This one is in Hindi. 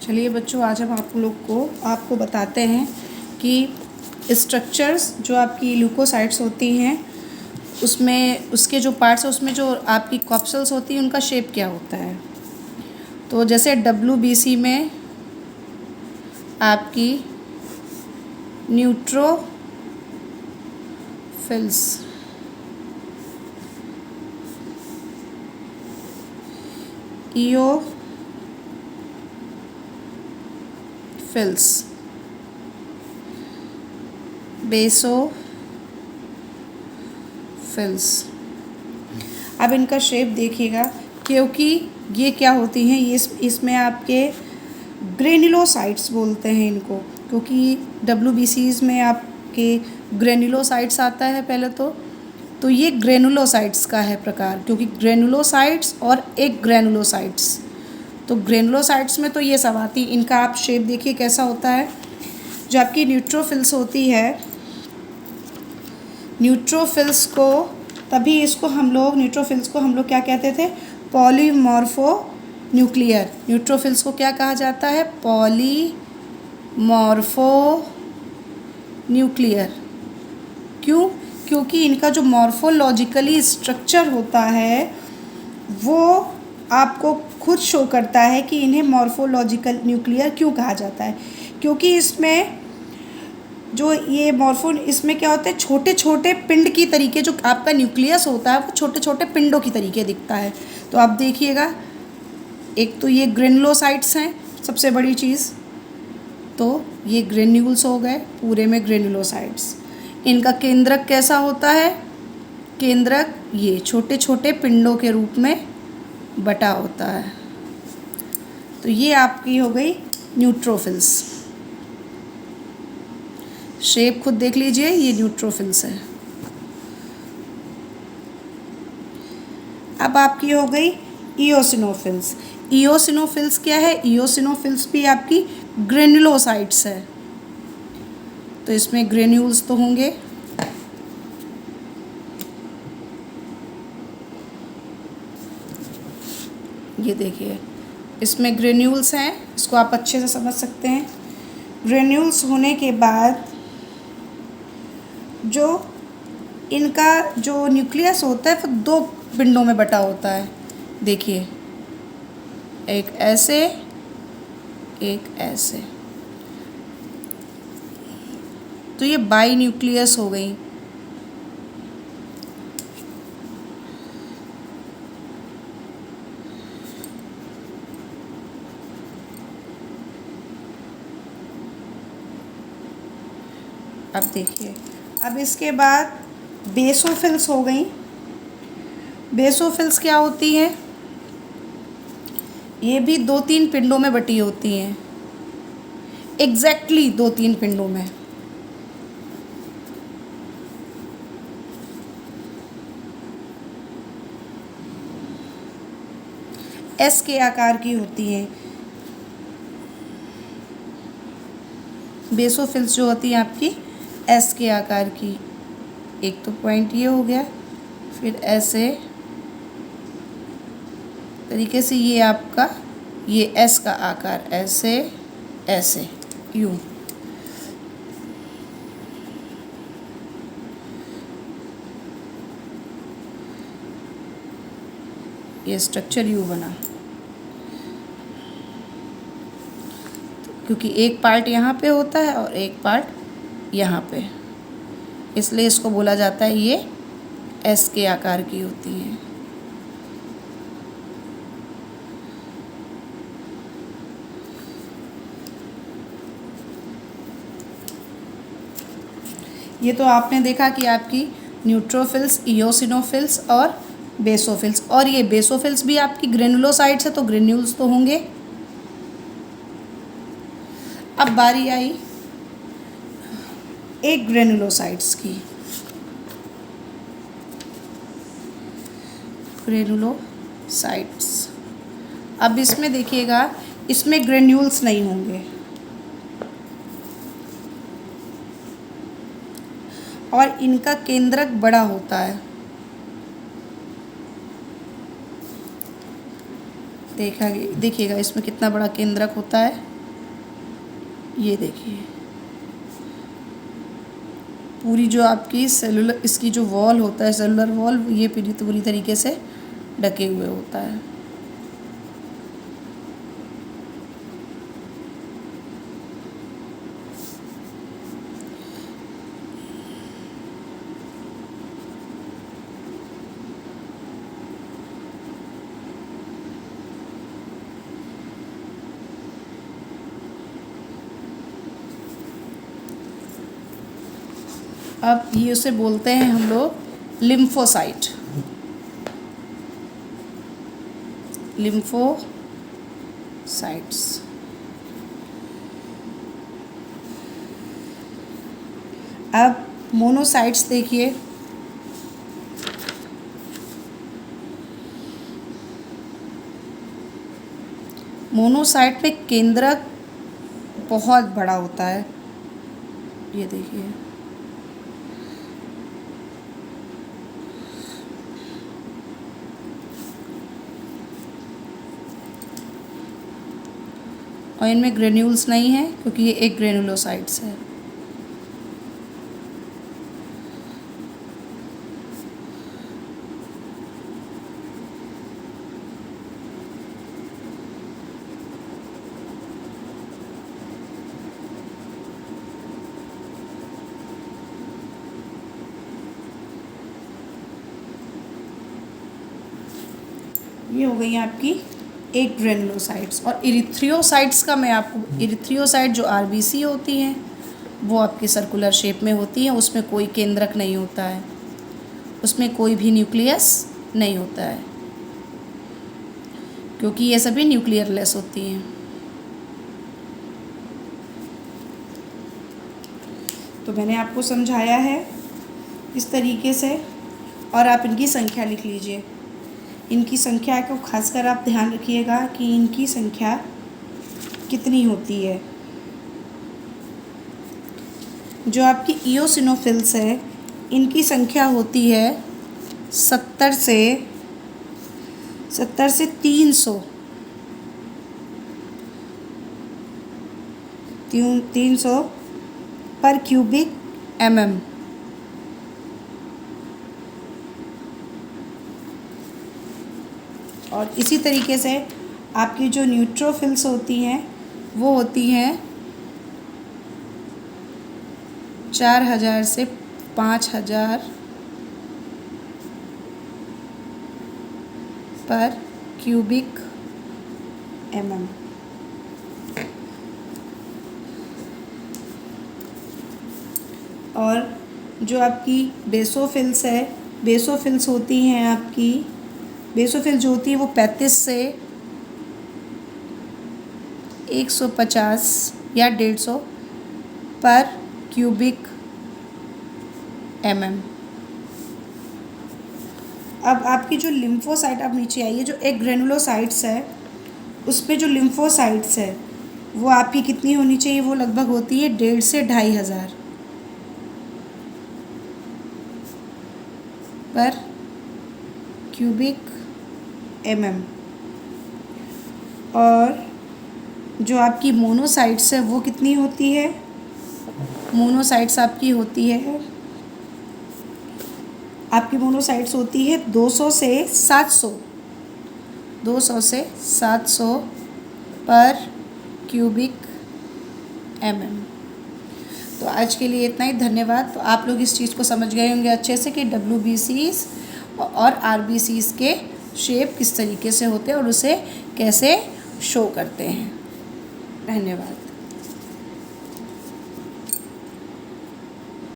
चलिए बच्चों, आज हम आपको बताते हैं कि स्ट्रक्चर्स जो आपकी ल्यूकोसाइट्स होती हैं उसमें उसके जो पार्ट्स हैं उसमें जो आपकी कॉप्सल्स होती हैं उनका शेप क्या होता है। तो जैसे WBC में आपकी न्यूट्रोफिल्स, ईओफिल्स, बेसोफिल्स। अब इनका शेप देखिएगा, क्योंकि ये क्या होती हैं, ये इसमें आपके ग्रेन्युलोसाइट्स बोलते हैं इनको, क्योंकि WBCs में आपके ग्रेन्युलोसाइट्स आता है पहले तो ये ग्रेनुलोसाइट्स का है प्रकार, क्योंकि ग्रेनुलोसाइट्स और एक ग्रेनुलोसाइट्स, तो ग्रेनुलोसाइट्स में तो ये सब आती। इनका आप शेप देखिए कैसा होता है। जो आपकी न्यूट्रोफिल्स होती है, न्यूट्रोफिल्स को हम लोग क्या कहते थे, पॉलीमॉर्फो न्यूक्लियर। न्यूट्रोफिल्स को क्या कहा जाता है, पॉलीमॉर्फो न्यूक्लियर। क्यों? क्योंकि इनका जो मॉर्फोलॉजिकली स्ट्रक्चर होता है वो आपको खुद शो करता है कि इन्हें मॉर्फोलॉजिकल न्यूक्लियर क्यों कहा जाता है। क्योंकि इसमें जो इसमें क्या होता है, छोटे छोटे पिंड की तरीके, जो आपका न्यूक्लियस होता है वो छोटे छोटे पिंडों की तरीके दिखता है। तो आप देखिएगा, एक तो ये ग्रेनुलोसाइट्स हैं सबसे बड़ी चीज़, तो ये ग्रेन्यूल्स हो गए पूरे में ग्रेनुलोसाइट्स। इनका केंद्रक कैसा होता है, केंद्रक ये छोटे छोटे पिंडों के रूप में बटा होता है। तो ये आपकी हो गई न्यूट्रोफिल्स। शेप खुद देख लीजिए, ये न्यूट्रोफिल्स है। अब आपकी हो गई इओसिनोफिल्स। इओसिनोफिल्स क्या है, इओसिनोफिल्स भी आपकी ग्रेनुलोसाइट्स है, तो इसमें ग्रेन्यूल्स तो होंगे। ये देखिए, इसमें ग्रेन्यूल्स हैं, इसको आप अच्छे से समझ सकते हैं। ग्रेन्यूल्स होने के बाद जो इनका जो न्यूक्लियस होता है वो दो पिंडों में बटा होता है। देखिए, एक ऐसे, एक ऐसे, तो ये बाई न्यूक्लियस हो गई। अब देखिए, अब इसके बाद बेसोफिल्स हो गई। बेसोफिल्स क्या होती हैं, ये भी 2-3 पिंडों में बटी होती हैं, एग्जैक्टली 2-3 पिंडों में। एस के आकार की होती हैं बेसोफिल्स, जो होती हैं आपकी एस के आकार की। एक तो पॉइंट ये हो गया, फिर ऐसे तरीके से ये आपका ये एस का आकार, ऐसे ऐसे यूं। ये स्ट्रक्चर यूं बना, क्योंकि एक पार्ट यहाँ पे होता है और एक पार्ट यहाँ पे, इसलिए इसको बोला जाता है ये एस के आकार की होती हैं। ये तो आपने देखा कि आपकी न्यूट्रोफिल्स, इओसिनोफिल्स और बेसोफिल्स, और ये बेसोफिल्स भी आपकी ग्रेनुलोसाइट्स है तो ग्रेन्यूल्स तो होंगे। अब बारी आई एक ग्रेनुलोसाइट्स की। ग्रेनुलोसाइट्स, अब इसमें देखिएगा, इसमें ग्रेन्यूल्स नहीं होंगे और इनका केंद्रक बड़ा होता है। देखिएगा इसमें कितना बड़ा केंद्रक होता है। ये देखिए पूरी जो आपकी सेलुलर इसकी जो वॉल होता है सेलुलर वॉल ये पूरी तरीके से ढके हुए होता है। अब ये उसे बोलते हैं हम लोग लिम्फोसाइट। लिम्फोसाइट्स। अब मोनोसाइट्स देखिए, मोनोसाइट में केंद्रक बहुत बड़ा होता है। ये देखिए और इनमें ग्रेन्यूल्स नहीं है क्योंकि ये एक ग्रेनुलोसाइट्स है। ये हो गई आपकी एक ग्रेनुलोसाइट्स। और इरिथ्रियोसाइट्स का मैं आपको, इरिथ्रियोसाइट जो आरबीसी होती हैं वो आपकी सर्कुलर शेप में होती हैं, उसमें कोई केंद्रक नहीं होता है, उसमें कोई भी न्यूक्लियस नहीं होता है क्योंकि ये सभी न्यूक्लियरलेस होती हैं। तो मैंने आपको समझाया है इस तरीके से, और आप इनकी संख्या लिख लीजिए। इनकी संख्या को खासकर आप ध्यान रखिएगा कि इनकी संख्या कितनी होती है। जो आपकी इओसिनोफिल्स है इनकी संख्या होती है 70 से 300 पर क्यूबिक mm। और इसी तरीके से आपकी जो न्यूट्रोफिल्स होती हैं वो होती हैं 4000 से 5000 पर क्यूबिक mm। और जो आपकी बेसोफिल्स है, बेसोफिल्स होती हैं आपकी, बेसोफिल जो होती है वो 35 से 150 या 150 पर क्यूबिक mm। अब आपकी जो लिम्फोसाइट, आप नीचे आइए, जो एक ग्रेनुलोसाइट्स है उसमें जो लिम्फोसाइट्स है वो आपकी कितनी होनी चाहिए, वो लगभग होती है 1.5 से 2500 पर क्यूबिक mm। और जो आपकी मोनोसाइट्स है वो कितनी होती है, मोनोसाइट्स आपकी होती है, आपकी मोनोसाइट्स होती है 200 से 700 पर क्यूबिक mm। तो आज के लिए इतना ही, धन्यवाद। तो आप लोग इस चीज़ को समझ गए होंगे अच्छे से कि WBCs और RBCs के शेप किस तरीके से होते हैं और उसे कैसे शो करते हैं। धन्यवाद।